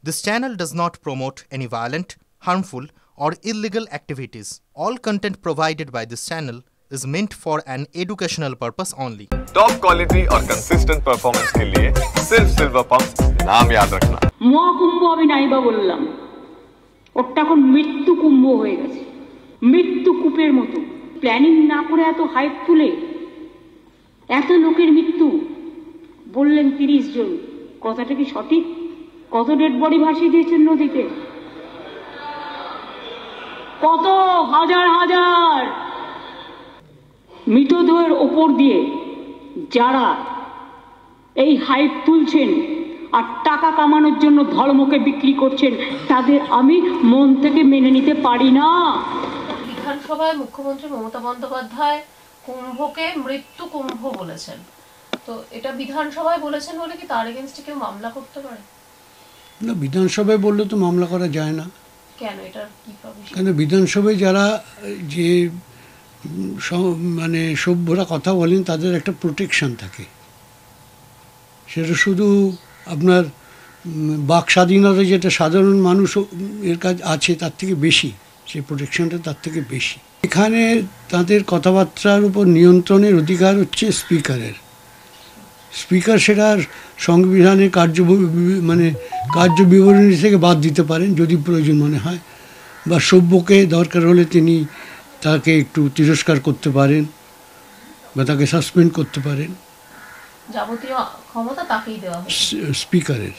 This channel does not promote any violent, harmful, or illegal activities. All content provided by this channel is meant for an educational purpose only. Top quality और consistent performance के लिए सिर्फ silver pump नाम याद रखना। মহাকুম্ভ আমি নাইবা বললাম, ওটা এখন মৃত্যু কুম্ভ হয়ে গেছে, মৃত্যু কূপের মতো। প্ল্যানিং না করে এত হাইপ তুলে এত লোকের মৃত্যু বললেন 30 জন, কথাটা কি সঠিক? কত ডেড বডি ভাসিয়ে দিয়েছেন নদীতে, কত হাজার হাজার মৃতদেহের ওপর দিয়ে যারা এই হাইপ তুলছেন আর টাকা কামানোর জন্য ধর্মকে বিক্রি করছেন, তাদের আমি মন থেকে মেনে নিতে পারি না। বিধানসভায় মুখ্যমন্ত্রী মমতা বন্দ্যোপাধ্যায় কুম্ভকে মৃত্যু কুম্ভ বলেছেন, তো এটা বিধানসভায় বলেছেন বলে কি তার এগেইনস্টে কেউ মামলা করতে পারে? না, বিধানসভায় বললে তো মামলা করা যায় না। কেন, এটার কি প্রবলেম? কেন, বিধানসভায় যারা যে মানে সভ্যরা কথা বলেন তাদের একটা প্রোটেকশন থাকে, সেটা শুধু আপনার বাক স্বাধীনতা যেটা সাধারণ মানুষ এর কাজ আছে তার থেকে বেশি, সেই প্রোটেকশনটা তার থেকে বেশি। এখানে তাদের কথাবার্তার উপর নিয়ন্ত্রণের অধিকার হচ্ছে স্পিকারের। স্পিকার সেটা সংবিধানের কার্য বিবরণী থেকে বাদ দিতে পারেন যদি প্রয়োজন মনে হয়, বা সভ্যকে দরকার হলে তিনি তাকে একটু তিরস্কার করতে পারেন বা তাকে সাসপেন্ড করতে পারেন। যাবতীয় ক্ষমতা তাকেই দেওয়া হয়, স্পিকারের।